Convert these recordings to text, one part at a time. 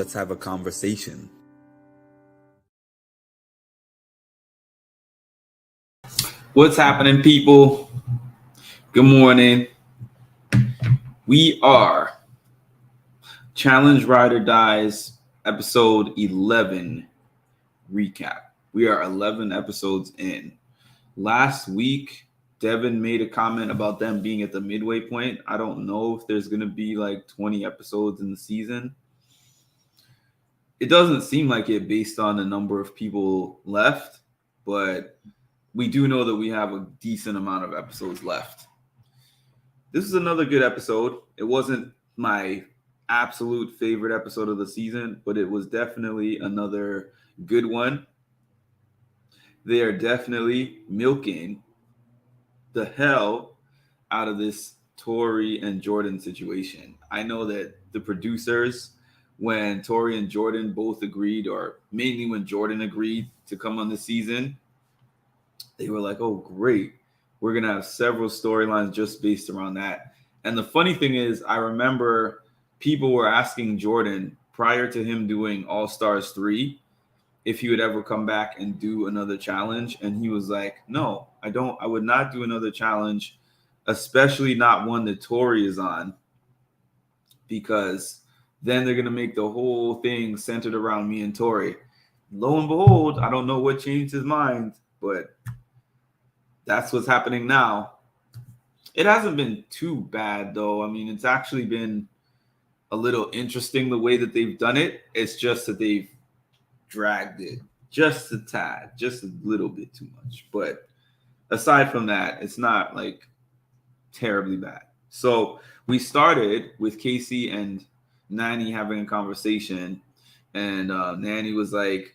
let's have a conversation. What's happening, people? Good morning. We are Challenge Ride or Dies episode 11 recap. We are 11 episodes in. Last week, Devin made a comment about them being at the midway point. I don't know if there's going to be like 20 episodes in the season. It doesn't seem like it based on the number of people left, but we do know that we have a decent amount of episodes left. This is another good episode. It wasn't my absolute favorite episode of the season, but it was definitely another good one. They are definitely milking the hell out of this Tori and Jordan situation. I know that the producers, when Tori and Jordan both agreed, or mainly when Jordan agreed to come on the season, they were like, oh, great. We're going to have several storylines just based around that. And the funny thing is, I remember people were asking Jordan prior to him doing All Stars 3 if he would ever come back and do another challenge. And he was like, no, I would not do another challenge, especially not one that Tori is on, because then they're going to make the whole thing centered around me and Tori. Lo and behold, I don't know what changed his mind, but that's what's happening now. It hasn't been too bad, though. I mean, it's actually been a little interesting the way that they've done it. It's just that they've dragged it just a tad, just a little bit too much. But aside from that, it's not like terribly bad. So we started with Casey and Nanny having a conversation, and Nanny was like,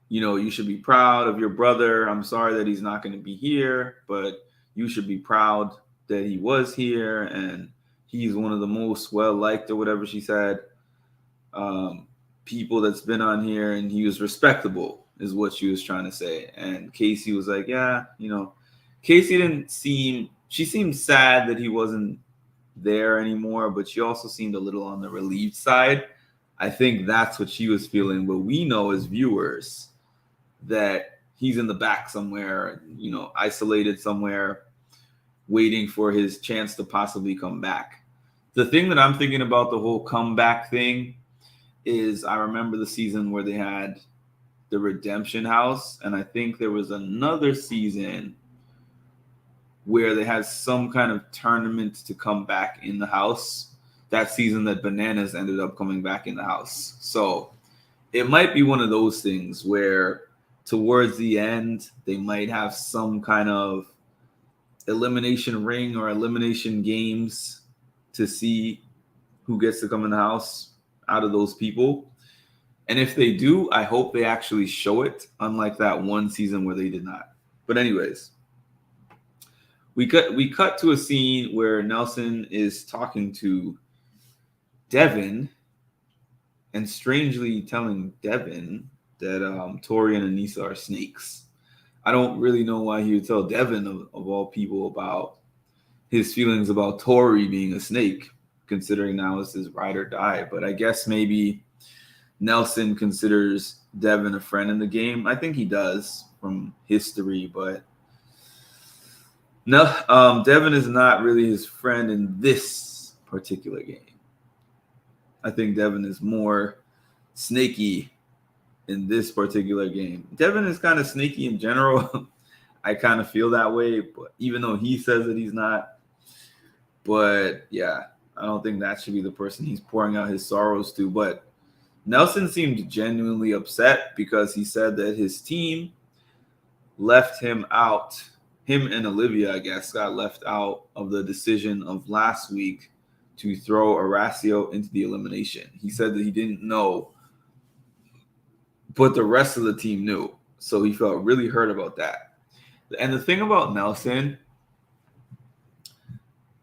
you know, you should be proud of your brother. I'm sorry that he's not going to be here, but you should be proud that he was here, and he's one of the most well-liked, or whatever she said, people that's been on here, and he was respectable, is what she was trying to say. And Casey was like, yeah, you know, Casey she seemed sad that he wasn't there anymore, but she also seemed a little on the relieved side. I think that's what she was feeling. But we know as viewers that he's in the back somewhere, you know, isolated somewhere, waiting for his chance to possibly come back. The thing that I'm thinking about the whole comeback thing is I remember the season where they had the Redemption House, and I think there was another season where they had some kind of tournament to come back in the house. That season that Bananas ended up coming back in the house. So it might be one of those things where towards the end, they might have some kind of elimination ring or elimination games to see who gets to come in the house out of those people. And if they do, I hope they actually show it, unlike that one season where they did not. But anyways, we cut to a scene where Nelson is talking to Devin and strangely telling Devin that Tori and Aneesa are snakes. I don't really know why he would tell Devin, of all people, about his feelings about Tori being a snake, considering now it's his ride or die. But I guess maybe Nelson considers Devin a friend in the game. I think he does from history, but no, Devin is not really his friend in this particular game. I think Devin is more snaky in this particular game. Devin is kind of sneaky in general. I kind of feel that way, but even though he says that he's not. But yeah, I don't think that should be the person he's pouring out his sorrows to. But Nelson seemed genuinely upset because he said that his team left him out. Him and Olivia, I guess, got left out of the decision of last week to throw Horacio into the elimination. He said that he didn't know, but the rest of the team knew. So he felt really hurt about that. And the thing about Nelson,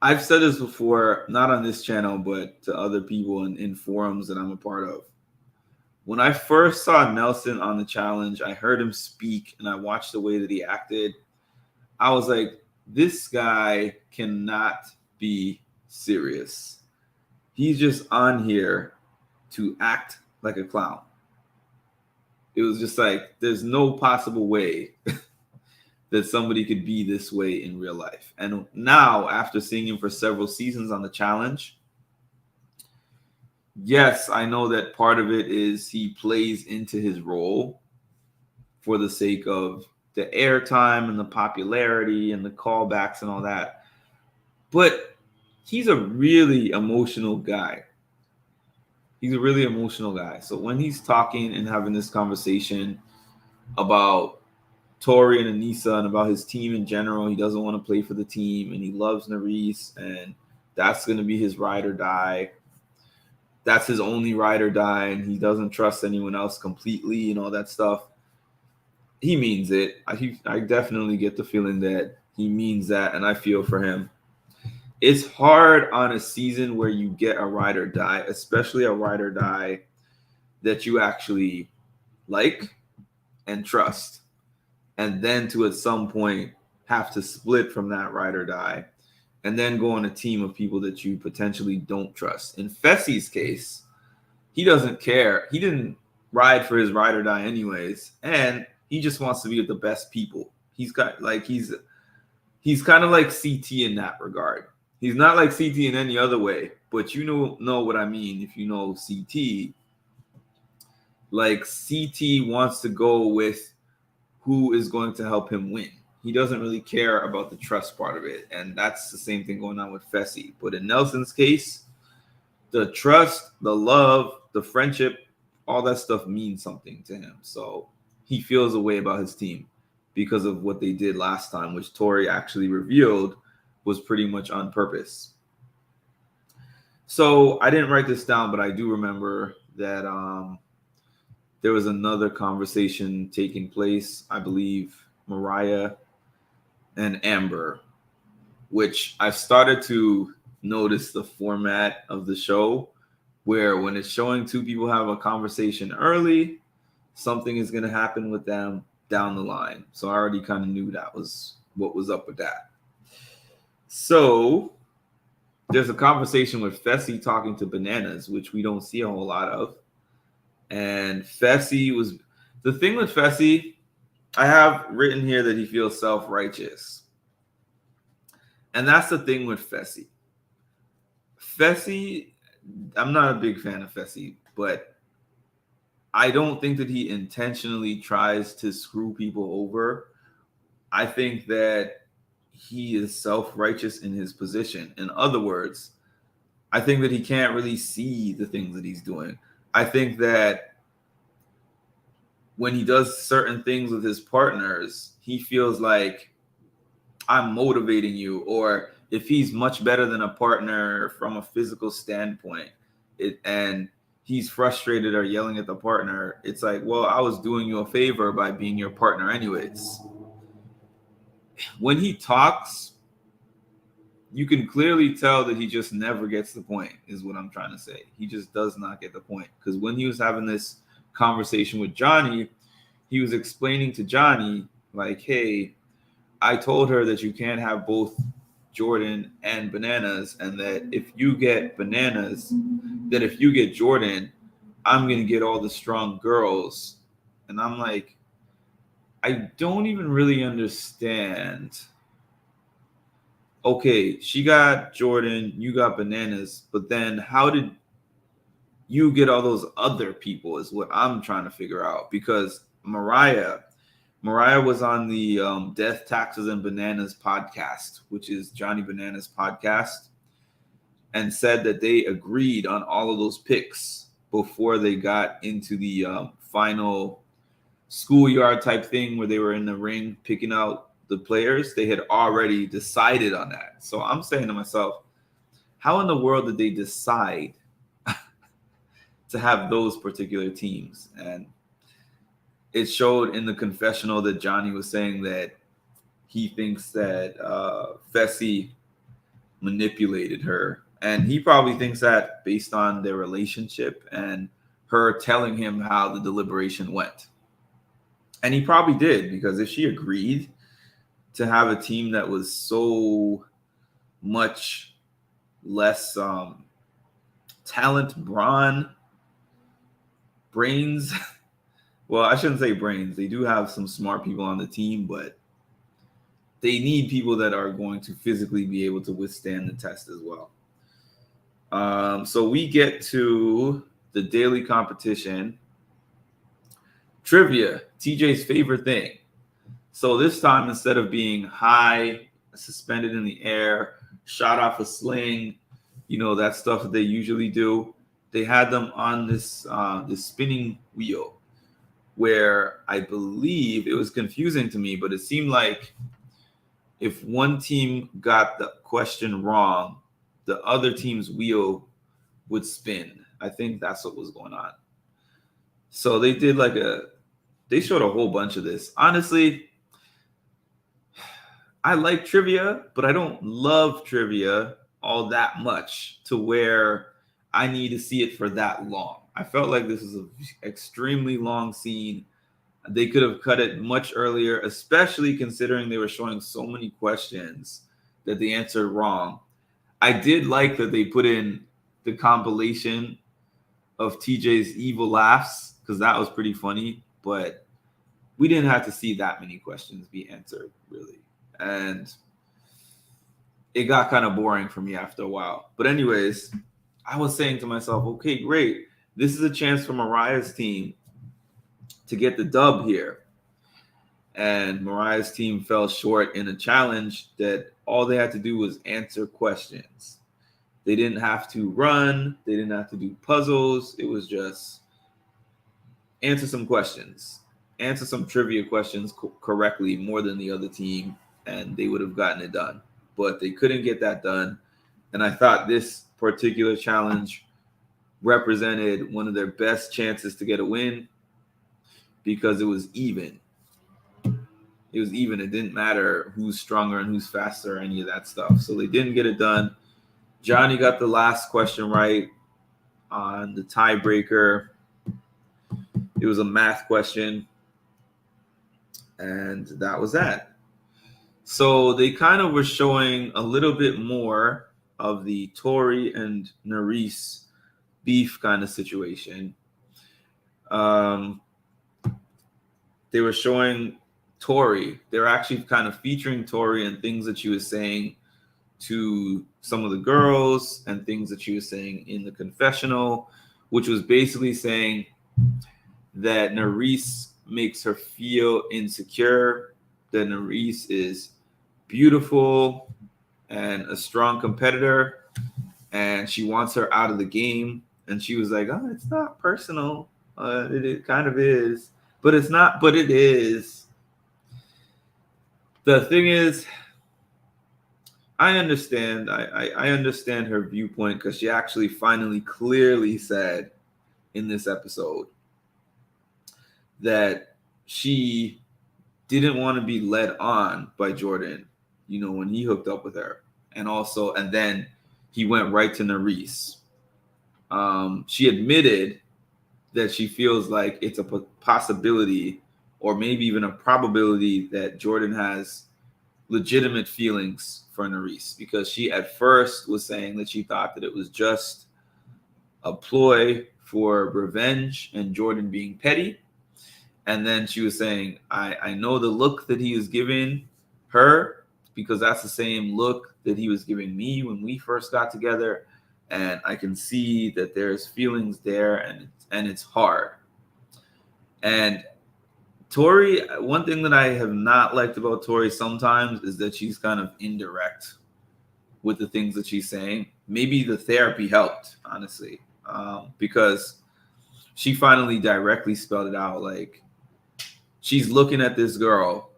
I've said this before, not on this channel, but to other people in forums that I'm a part of. When I first saw Nelson on the challenge, I heard him speak and I watched the way that he acted. I was like, this guy cannot be serious. He's just on here to act like a clown. It was just like, there's no possible way that somebody could be this way in real life. And now, after seeing him for several seasons on the challenge, yes, I know that part of it is he plays into his role for the sake of the airtime and the popularity and the callbacks and all that. But he's a really emotional guy. He's a really emotional guy. So when he's talking and having this conversation about Tori and Anissa and about his team in general, he doesn't want to play for the team and he loves Nurys and that's going to be his ride or die. That's his only ride or die and he doesn't trust anyone else completely and all that stuff. He means it. I definitely get the feeling that he means that, and I feel for him. It's hard on a season where you get a ride or die, especially a ride or die that you actually like and trust, and then to at some point have to split from that ride or die and then go on a team of people that you potentially don't trust. In Fessy's case, he doesn't care. He didn't ride for his ride or die anyways, and he just wants to be with the best people. He's kind of like CT in that regard. He's not like CT in any other way, but you know what I mean if you know CT. Like, CT wants to go with who is going to help him win. He doesn't really care about the trust part of it, and that's the same thing going on with Fessy. But in Nelson's case, the trust, the love, the friendship, all that stuff means something to him. So he feels a way about his team because of what they did last time, which Tori actually revealed was pretty much on purpose. So I didn't write this down, but I do remember that there was another conversation taking place, I believe Mariah and Amber, which I've started to notice the format of the show where when it's showing two people have a conversation early, something is going to happen with them down the line. So I already kind of knew that was what was up with that. So there's a conversation with Fessy talking to Bananas, which we don't see a whole lot of. And Fessy was the thing with Fessy. I have written here that he feels self-righteous. And that's the thing with Fessy. Fessy, I'm not a big fan of Fessy, but I don't think that he intentionally tries to screw people over. I think that he is self-righteous in his position. In other words, I think that he can't really see the things that he's doing. I think that when he does certain things with his partners, he feels like I'm motivating you, or if he's much better than a partner from a physical standpoint, and he's frustrated or yelling at the partner, it's like, well, I was doing you a favor by being your partner anyways. When he talks, you can clearly tell that he just never gets the point, is what I'm trying to say. He just does not get the point. Because when he was having this conversation with Johnny, he was explaining to Johnny, like, hey, I told her that you can't have both Jordan and Bananas, and that if you get Bananas, that if you get Jordan, I'm going to get all the strong girls. And I'm like, I don't even really understand. Okay, she got Jordan, you got Bananas, but then how did you get all those other people is what I'm trying to figure out. Because Mariah was on the Death, Taxes, and Bananas podcast, which is Johnny Bananas' podcast, and said that they agreed on all of those picks before they got into the final schoolyard type thing where they were in the ring picking out the players. They had already decided on that. So I'm saying to myself, how in the world did they decide to have those particular teams? And it showed in the confessional that Johnny was saying that he thinks that Fessy manipulated her. And he probably thinks that based on their relationship and her telling him how the deliberation went. And he probably did, because if she agreed to have a team that was so much less talent brawn brains. Well, I shouldn't say brains. They do have some smart people on the team, but they need people that are going to physically be able to withstand the test as well. So we get to the daily competition. Trivia, TJ's favorite thing. So this time, instead of being high, suspended in the air, shot off a sling, that stuff that they usually do, they had them on this spinning wheel, where I believe it was confusing to me, but it seemed like if one team got the question wrong, the other team's wheel would spin. I think that's what was going on. So they did they showed a whole bunch of this. Honestly, I like trivia, but I don't love trivia all that much to where I need to see it for that long. I felt like this was an extremely long scene. They could have cut it much earlier, especially considering they were showing so many questions that they answered wrong. I did like that they put in the compilation of TJ's evil laughs because that was pretty funny, but we didn't have to see that many questions be answered, really. And it got kind of boring for me after a while. But anyways, I was saying to myself, okay, great. This is a chance for Mariah's team to get the dub here. And Mariah's team fell short in a challenge that all they had to do was answer questions. They didn't have to run. They didn't have to do puzzles. It was just answer some questions. Answer some trivia questions correctly more than the other team, and they would have gotten it done. But they couldn't get that done. And I thought this particular challenge represented one of their best chances to get a win because it was even. It was even. It didn't matter who's stronger and who's faster or any of that stuff. So they didn't get it done. Johnny got the last question right on the tiebreaker. It was a math question. And that was that. So they kind of were showing a little bit more of the Tori and Nurys beef kind of situation. They were showing Tori. They were actually kind of featuring Tori and things that she was saying to some of the girls and things that she was saying in the confessional, which was basically saying that Nurys makes her feel insecure, that Nurys is beautiful and a strong competitor, and she wants her out of the game. And she was like, oh, it's not personal. It kind of is, but it's not, but it is. The thing is, I understand. I understand her viewpoint because she actually finally clearly said in this episode that she didn't want to be led on by Jordan, when he hooked up with her. And then he went right to Nurys. She admitted that she feels like it's a possibility or maybe even a probability that Jordan has legitimate feelings for Nurys, because she at first was saying that she thought that it was just a ploy for revenge and Jordan being petty. And then she was saying, I know the look that he was giving her because that's the same look that he was giving me when we first got together. And I can see that there's feelings there and it's hard. And Tori, one thing that I have not liked about Tori sometimes is that she's kind of indirect with the things that she's saying. Maybe the therapy helped, honestly, because she finally directly spelled it out. Like, she's looking at this girl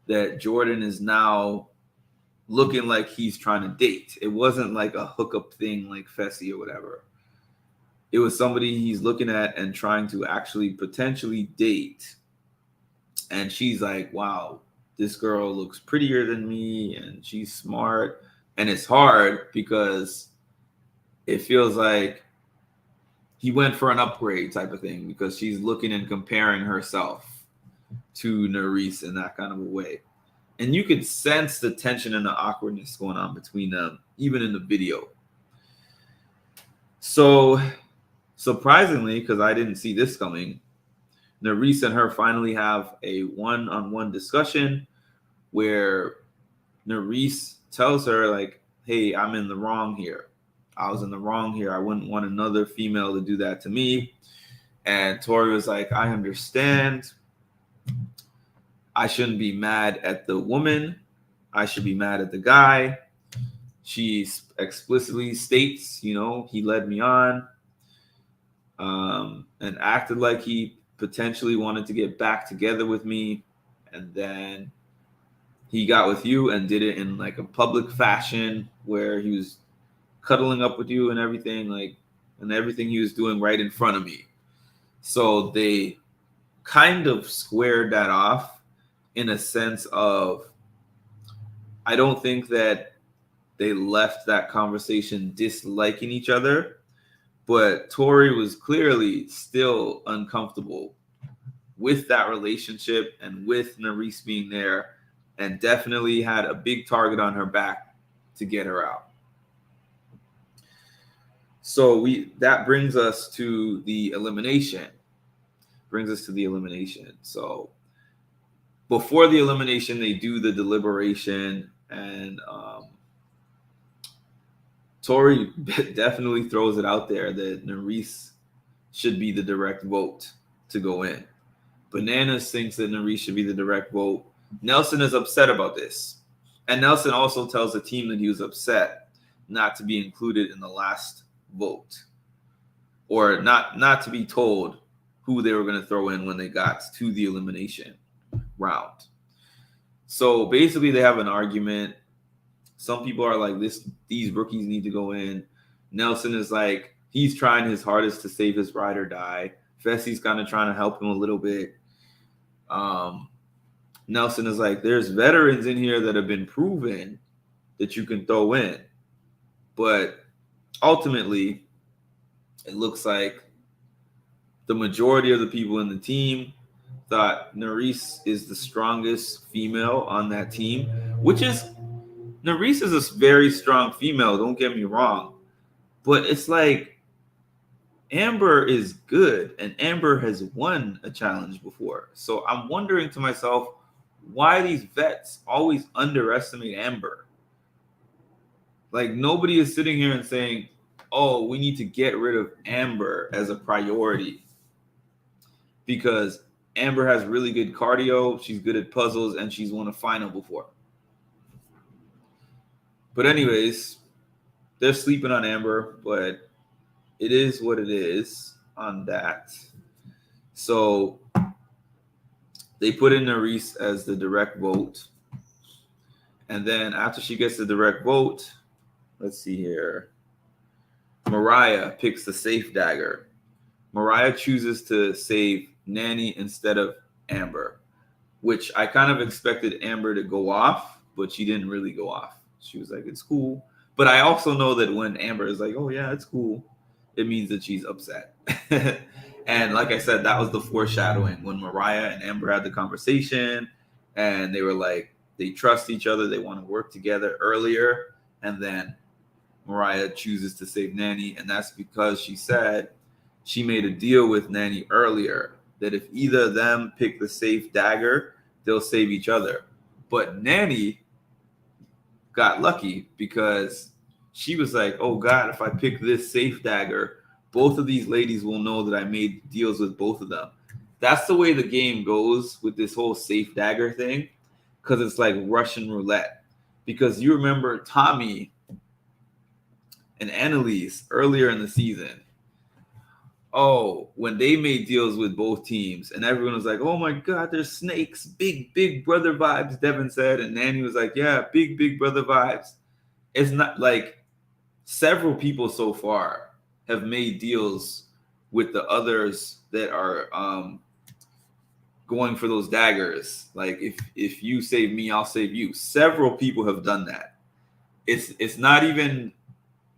that Jordan is now looking like he's trying to date. It wasn't like a hookup thing like Fessy or whatever. It was somebody he's looking at and trying to actually potentially date. And she's like, wow, this girl looks prettier than me and she's smart. And it's hard because it feels like he went for an upgrade type of thing because she's looking and comparing herself to Nurys in that kind of a way. And you could sense the tension and the awkwardness going on between them, even in the video. So Surprisingly, because I didn't see this coming, Nurys and her finally have a one-on-one discussion where Nurys tells her, like, hey, I'm in the wrong here. I was in the wrong here. I wouldn't want another female to do that to me. And Tori was like, I understand. I shouldn't be mad at the woman. I should be mad at the guy. She explicitly states, he led me on, and acted like he potentially wanted to get back together with me. And then he got with you and did it in like a public fashion where he was cuddling up with you and everything, and everything he was doing right in front of me. So they kind of squared that off in a sense of, I don't think that they left that conversation disliking each other, but Tori was clearly still uncomfortable with that relationship and with Nurys being there, and definitely had a big target on her back to get her out. So that brings us to the elimination. So before the elimination, they do the deliberation, and Tori definitely throws it out there that Nurys should be the direct vote to go in. Bananas thinks that Nurys should be the direct vote. Nelson is upset about this. And Nelson also tells the team that he was upset not to be included in the last vote, or not to be told who they were going to throw in when they got to the elimination round. So basically they have an argument. Some people are like, these rookies need to go in. Nelson is like, he's trying his hardest to save his ride or die. Fessy's kind of trying to help him a little bit. Nelson is like, there's veterans in here that have been proven that you can throw in. But ultimately, it looks like the majority of the people in the team thought Nurys is the strongest female on that team, which is, Nurys is a very strong female, don't get me wrong. But it's like, Amber is good, and Amber has won a challenge before. So I'm wondering to myself, why these vets always underestimate Amber? Like, nobody is sitting here and saying, oh, we need to get rid of Amber as a priority, because Amber has really good cardio, she's good at puzzles, and she's won a final before. But anyways, they're sleeping on Amber, but it is what it is on that. So they put in Nurys as the direct vote. And then after she gets the direct vote, let's see here. Mariah picks the safe dagger. Mariah chooses to save Nanny instead of Amber, which I kind of expected Amber to go off, but she didn't really go off. She was like, it's cool. But I also know that when Amber is like, oh yeah, it's cool, it means that she's upset. And like I said, that was the foreshadowing when Mariah and Amber had the conversation, and they were like, they trust each other, they want to work together earlier, and then Mariah chooses to save Nanny, and that's because she said she made a deal with Nanny earlier that if either of them pick the safe dagger, they'll save each other. But Nanny got lucky because she was like, oh God, if I pick this safe dagger, both of these ladies will know that I made deals with both of them. That's the way the game goes with this whole safe dagger thing, because it's like Russian roulette. Because you remember Tommy and Annalise earlier in the season. Oh, when they made deals with both teams, and everyone was like, oh my God, there's snakes, big brother vibes, Devin said. And Nanny was like, yeah, big brother vibes. It's not like several people so far have made deals with the others that are going for those daggers. Like, if you save me, I'll save you. Several people have done that. It's not even,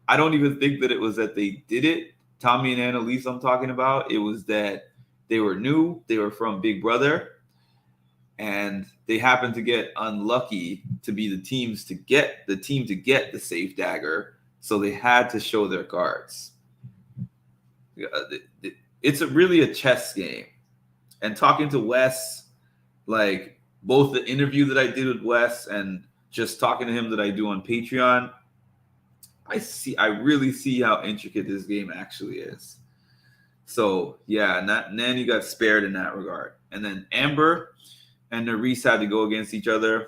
I don't even think that it was that they did it. Tommy and Annalise I'm talking about, it was that they were new, they were from Big Brother, and they happened to get unlucky to be the team to get the safe dagger, so they had to show their cards. It's really a chess game. And talking to Wes, like both the interview that I did with Wes and just talking to him that I do on Patreon, I really see how intricate this game actually is. So yeah, Nanny got spared in that regard. And then Amber and Nurys had to go against each other.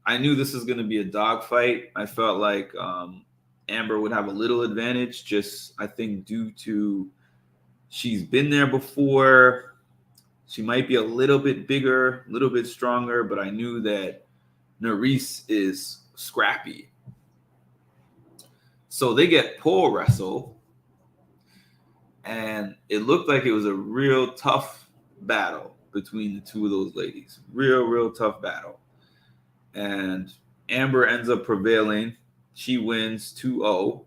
I knew this was going to be a dogfight. I felt like Amber would have a little advantage, just I think due to she's been there before. She might be a little bit bigger, a little bit stronger, but I knew that Nurys is scrappy. So they get pole wrestle, and it looked like it was a real tough battle between the two of those ladies. Real tough battle. And Amber ends up prevailing. She wins 2-0,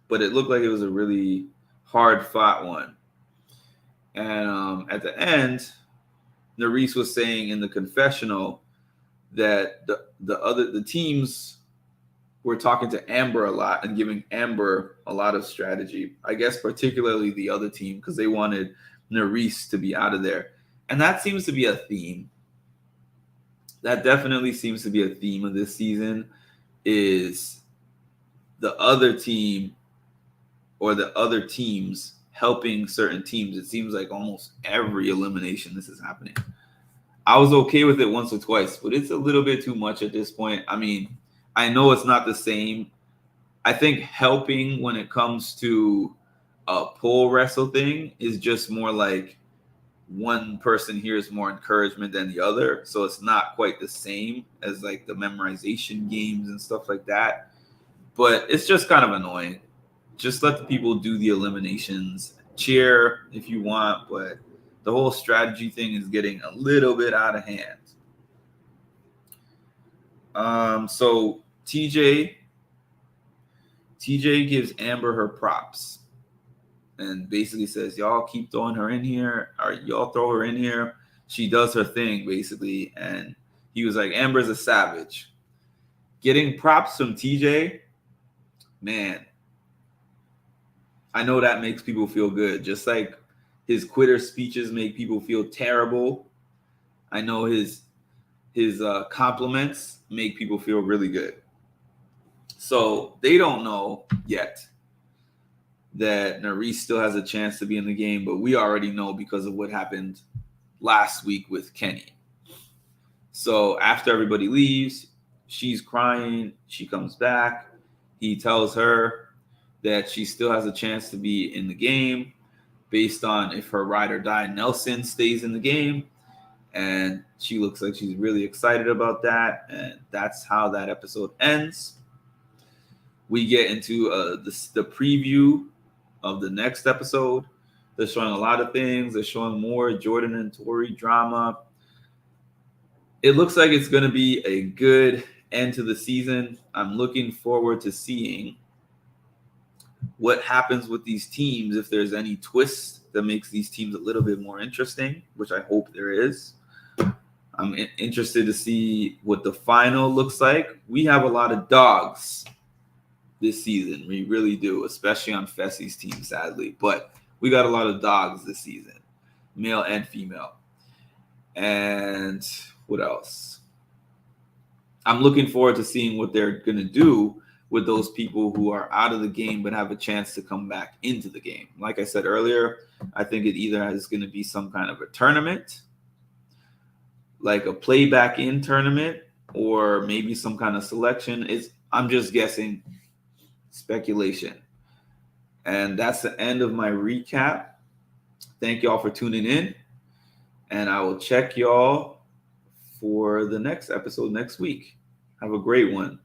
but it looked like it was a really hard-fought one. And at the end, Nurys was saying in the confessional that the teams were talking to Amber a lot and giving Amber a lot of strategy. I guess particularly the other team, because they wanted Nurys to be out of there. And that seems to be a theme. That definitely seems to be a theme of this season, is the other team or the other teams helping certain teams. It seems like almost every elimination this is happening. I was okay with it once or twice, but it's a little bit too much at this point. I mean, I know it's not the same. I think helping when it comes to a pole wrestle thing is just more like one person hears more encouragement than the other. So it's not quite the same as like the memorization games and stuff like that. But it's just kind of annoying. Just let the people do the eliminations. Cheer if you want, but the whole strategy thing is getting a little bit out of hand. So TJ gives Amber her props and basically says, y'all keep throwing her in here, or y'all throw her in here. She does her thing, basically. And he was like, Amber's a savage. Getting props from TJ, man, I know that makes people feel good. Just like his quitter speeches make people feel terrible. I know his compliments make people feel really good. So they don't know yet that Nurys still has a chance to be in the game, but we already know because of what happened last week with Kenny. So after everybody leaves, she's crying. She comes back. He tells her that she still has a chance to be in the game based on if her ride or die Nelson stays in the game. And she looks like she's really excited about that. And that's how that episode ends. We get into the preview of the next episode. They're showing a lot of things. They're showing more Jordan and Tori drama. It looks like it's going to be a good end to the season. I'm looking forward to seeing what happens with these teams, if there's any twist that makes these teams a little bit more interesting, which I hope there is. I'm interested to see what the final looks like. We have a lot of dogs this season. We really do, especially on Fessy's team, sadly. But we got a lot of dogs this season, male and female. And what else? I'm looking forward to seeing what they're going to do with those people who are out of the game but have a chance to come back into the game. Like I said earlier, I think it either is going to be some kind of a tournament, like a play back in tournament, or maybe some kind of selection. I'm just guessing, speculation. And that's the end of my recap. Thank y'all for tuning in, and I will check y'all for the next episode next week. Have a great one.